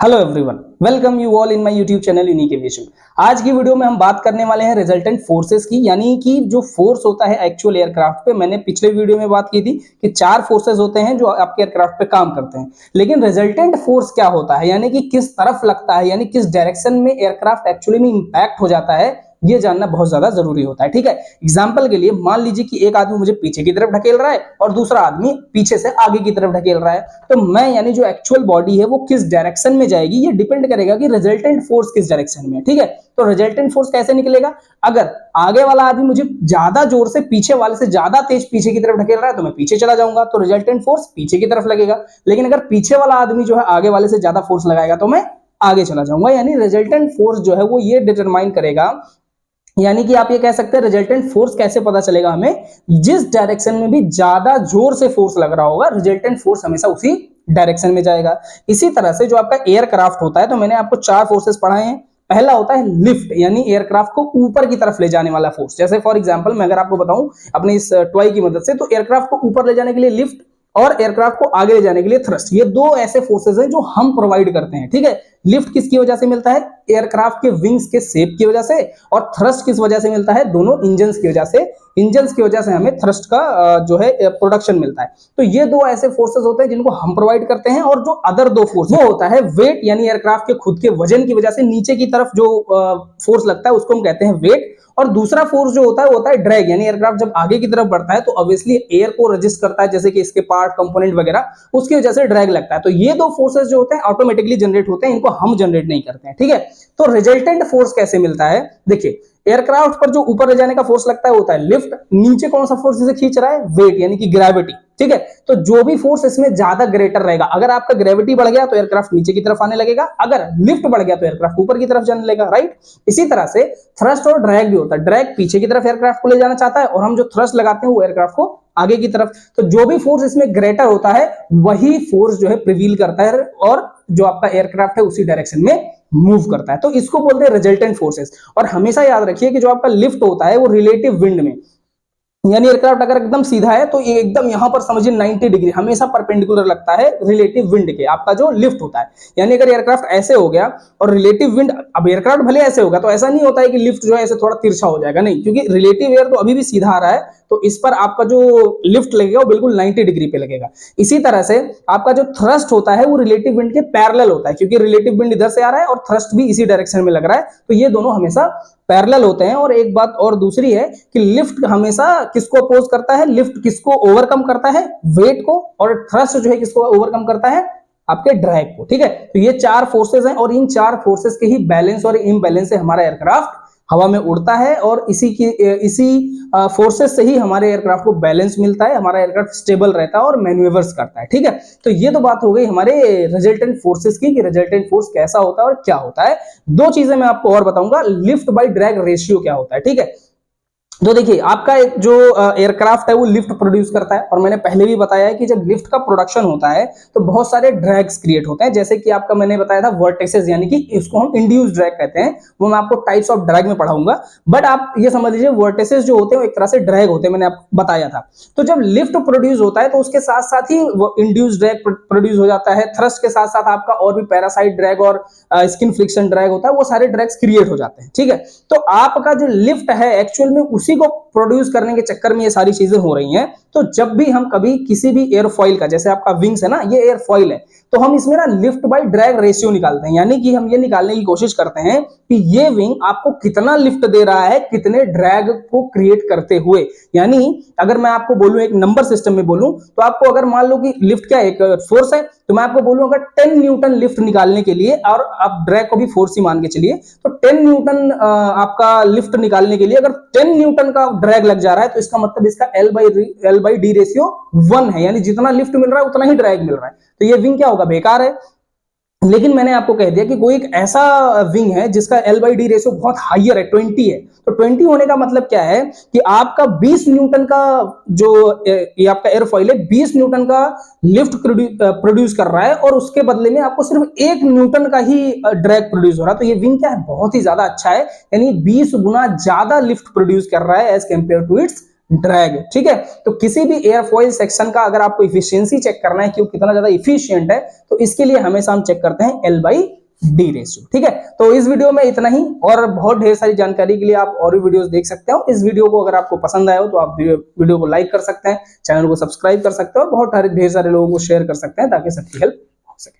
Hello everyone, welcome you all in my YouTube channel unique aviation. आज की video में हम बात करने वाले हैं रिजल्टेंट फोर्सेस की, यानी कि जो फोर्स होता है एक्चुअल एयरक्राफ्ट पे। मैंने पिछले वीडियो में बात की थी कि 4 फोर्सेस होते हैं जो आपके एयरक्राफ्ट पे काम करते हैं, लेकिन रिजल्टेंट फोर्स क्या होता है, यानी कि किस तरफ लगता है, यानी किस डायरेक्शन में एयरक्राफ्ट एक्चुअली में इंपैक्ट हो जाता है, ये जानना बहुत ज्यादा जरूरी होता है। ठीक है, एग्जांपल के लिए मान लीजिए कि एक आदमी मुझे पीछे की तरफ ढकेल रहा है और दूसरा आदमी पीछे से आगे की तरफ ढकेल रहा है, तो मैं यानी जो एक्चुअल बॉडी है वो किस डायरेक्शन में जाएगी, ये डिपेंड करेगा कि रिजल्टेंट फोर्स किस डायरेक्शन में है। ठीक है, तो रिजल्टेंट फोर्स कैसे निकलेगा? अगर आगे वाला आदमी मुझे ज्यादा जोर से पीछे वाले से ज्यादा तेज पीछे की तरफ ढकेल रहा है तो मैं पीछे चला जाऊंगा, तो रिजल्टेंट फोर्स पीछे की तरफ लगेगा। लेकिन अगर पीछे वाला आदमी जो है आगे वाले से ज्यादा फोर्स लगाएगा तो मैं आगे चला जाऊंगा। यानी रिजल्टेंट फोर्स जो है वो ये डिटरमाइन करेगा, यानी कि आप ये कह सकते हैं रिजल्टेंट फोर्स कैसे पता चलेगा हमें, जिस डायरेक्शन में भी ज्यादा जोर से फोर्स लग रहा होगा रिजल्टेंट फोर्स हमेशा उसी डायरेक्शन में जाएगा। इसी तरह से जो आपका एयरक्राफ्ट होता है, तो मैंने आपको 4 फोर्सेस पढ़ाए हैं। पहला होता है लिफ्ट, यानी एयरक्राफ्ट को ऊपर की तरफ ले जाने वाला फोर्स। जैसे फॉर एग्जांपल मैं अगर आपको बताऊं अपने इस टॉय की मदद से, तो एयरक्राफ्ट को ऊपर ले जाने के लिए लिफ्ट और एयरक्राफ्ट को आगे ले जाने के लिए थ्रस्ट, ये दो ऐसे फोर्सेस हैं जो हम प्रोवाइड करते हैं। ठीक है, लिफ्ट किसकी वजह से मिलता है? एयरक्राफ्ट के विंग्स के शेप की वजह से, और थ्रस्ट किस वजह से मिलता है? दोनों इंजन्स की वजह से। इंजन्स की वजह से हमें थ्रस्ट का जो है प्रोडक्शन मिलता है। तो ये दो ऐसे फोर्सेस होते हैं जिनको हम प्रोवाइड करते हैं। और जो अदर दो फोर्स वो होता है वेट, यानी एयरक्राफ्ट के खुद के वजन की वजह से नीचे की तरफ जो फोर्स लगता है उसको हम कहते हैं वेट। और दूसरा फोर्स जो होता है वो होता है ड्रैग, यानी एयरक्राफ्ट जब आगे की तरफ बढ़ता है तो ऑब्वियसली एयर को रेजिस्ट करता है, जैसे कि इसके पार्ट कंपोनेंट वगैरह, उसकी वजह से ड्रैग लगता है। तो ये दो फोर्सेस जो होते हैं ऑटोमेटिकली जनरेट होते हैं, इनको हम जनरेट नहीं करते हैं। ठीक है, तो रिजल्टेंट फोर्स कैसे मिलता है? देखिए, एयरक्राफ्ट पर जो ऊपर ले जाने का फोर्स लगता है होता है लिफ्ट। नीचे कौन सा फोर्स इसे खींच रहा है? वेट, यानी कि ग्रेविटी। ठीक है, तो जो भी फोर्स इसमें ज्यादा ग्रेटर रहेगा, अगर आपका ग्रेविटी बढ़ गया तो एयरक्राफ्ट नीचे की तरफ आने लगेगा, अगर लिफ्ट बढ़ गया तो एयरक्राफ्ट ऊपर की तरफ जाने लगेगा। राइट, इसी तरह से थ्रस्ट और ड्रैग भी होता है। ड्रैग पीछे की तरफ एयरक्राफ्ट को ले जाना चाहता है और हम जो थ्रस्ट लगाते हैं वो एयरक्राफ्ट को आगे की तरफ। तो जो भी फोर्स इसमें ग्रेटर होता है वही फोर्स जो है प्रिवील करता है और जो आपका एयरक्राफ्ट है उसी डायरेक्शन में मूव करता है। तो इसको बोलते हैं रिजल्टेंट फोर्सेस। और हमेशा याद रखिए कि जो आपका लिफ्ट होता है वो रिलेटिव विंड में, यानी एयरक्राफ्ट अगर एकदम सीधा है तो ये एकदम यहां पर समझिए 90 डिग्री हमेशा परपेंडिकुलर लगता है रिलेटिव विंड के, आपका जो लिफ्ट होता है। यानी अगर एयरक्राफ्ट ऐसे हो गया और रिलेटिव विंड, अब एयरक्राफ्ट भले ऐसे होगा तो ऐसा नहीं होता है कि लिफ्ट जो है ऐसे थोड़ा तिरछा हो जाएगा, नहीं, क्योंकि रिलेटिव एयर तो अभी भी सीधा आ रहा है, तो इस पर आपका जो लिफ्ट लगेगा वो बिल्कुल 90 डिग्री पे लगेगा। इसी तरह से आपका जो थ्रस्ट होता है वो रिलेटिव विंड के पैरेलल होता है, क्योंकि रिलेटिव विंड इधर से आ रहा है और थ्रस्ट भी इसी डायरेक्शन में लग रहा है, तो ये दोनों हमेशा पैरेलल होते हैं। और एक बात और दूसरी है कि लिफ्ट हमेशा किसको अपोज करता है? लिफ्ट किसको ओवरकम करता है? वेट को। और थ्रस्ट जो है किसको ओवरकम करता है? आपके ड्रैग को। ठीक है, तो ये 4 फोर्सेस हैं और इन 4 फोर्सेस के ही बैलेंस और इम्बैलेंस से हमारा एयरक्राफ्ट हवा में उड़ता है, और इसी फोर्सेस से ही हमारे एयरक्राफ्ट को बैलेंस मिलता है, हमारा एयरक्राफ्ट स्टेबल रहता है और मैन्यूवर्स करता है। ठीक है, तो ये तो बात हो गई हमारे रिजल्टेंट फोर्सेस की कि रिजल्टेंट फोर्स कैसा होता है और क्या होता है। 2 चीजें मैं आपको और बताऊंगा, लिफ्ट बाय ड्रैग रेशियो क्या होता है। ठीक है, तो देखिए, आपका एक जो एयरक्राफ्ट है वो लिफ्ट प्रोड्यूस करता है, और मैंने पहले भी बताया है कि जब लिफ्ट का प्रोडक्शन होता है तो बहुत सारे ड्रैग्स क्रिएट होते हैं, जैसे कि आपका मैंने बताया था वर्टेक्सेस, यानी कि इसको हम इंड्यूस्ड ड्रैग कहते हैं, वो मैं आपको टाइप्स ऑफ ड्रैग में पढ़ाऊंगा। बट आप ये समझ लीजिए वर्टेक्सेस जो होते हैं वो एक तरह से ड्रैग होते हैं, मैंने आपको बताया था। तो जब लिफ्ट प्रोड्यूस होता है तो उसके साथ साथ ही इंड्यूस्ड ड्रैग प्रोड्यूस हो जाता है, थ्रस्ट के साथ साथ आपका और भी पैरासाइट ड्रैग और स्किन फ्रिक्शन ड्रैग होता है, वो सारे ड्रैग्स क्रिएट हो जाते हैं। ठीक है, तो आपका जो लिफ्ट है एक्चुअल में उसी को प्रोड्यूस करने के चक्कर में ये सारी चीजें हो रही हैं। तो जब भी हम कभी किसी भी एयरफॉइल का, जैसे आपका विंग्स है ना, ये एयरफॉइल है, तो हम इसमें ना लिफ्ट बाय ड्रैग रेशियो निकालते हैं, यानी कि हम ये निकालने की कोशिश करते हैं कि ये विंग आपको कितना लिफ्ट दे रहा है कितने ड्रैग को क्रिएट करते हुए। यानी अगर मैं आपको बोलूं एक नंबर सिस्टम में बोलूं, तो आपको अगर मान लो कि लिफ्ट क्या एक फोर्स है, तो मैं आपको बोलूं अगर 10 न्यूटन लिफ्ट निकालने के लिए, और आप ड्रैग को भी फोर्स ही मान के चलिए, तो 10 न्यूटन आपका लिफ्ट निकालने के लिए अगर 10 न्यूटन का ड्रैग लग जा रहा है, तो इसका मतलब इसका L बाई डी रेशियो 1 है, यानी जितना लिफ्ट मिल रहा है उतना ही ड्रैग मिल रहा है, तो ये विंग क्या होगा? बेकार है। लेकिन मैंने आपको कह दिया कि कोई एक ऐसा विंग है जिसका L बाई डी रेशियो बहुत हाइयर है, 20 है, तो 20 होने का मतलब क्या है कि आपका 20 न्यूटन का जो ये आपका एयरफॉइल है 20 न्यूटन का लिफ्ट प्रोड्यूस कर रहा है, और उसके बदले में आपको सिर्फ 1 न्यूटन का ही ड्रैग प्रोड्यूस हो रहा है। तो ये विंग क्या है? बहुत ही ज्यादा अच्छा है, यानी 20 गुना ज्यादा लिफ्ट प्रोड्यूस कर रहा है as compare to its drag, ठीक है। तो किसी भी एयरफॉइल सेक्शन का अगर आपको इफिशियंसी चेक करना है कि वो कितना ज्यादा इफिशियंट है, तो इसके लिए हमेशा हम चेक करते हैं L/D रेशियो, ठीक है। तो इस वीडियो में इतना ही, और बहुत ढेर सारी जानकारी के लिए आप और भी वीडियोस देख सकते हो। इस वीडियो को अगर आपको पसंद आया हो तो आप वीडियो को लाइक कर सकते हैं, चैनल को सब्सक्राइब कर सकते हो और बहुत ढेर सारे लोगों को शेयर कर सकते हैं ताकि सबकी हेल्प हो सके।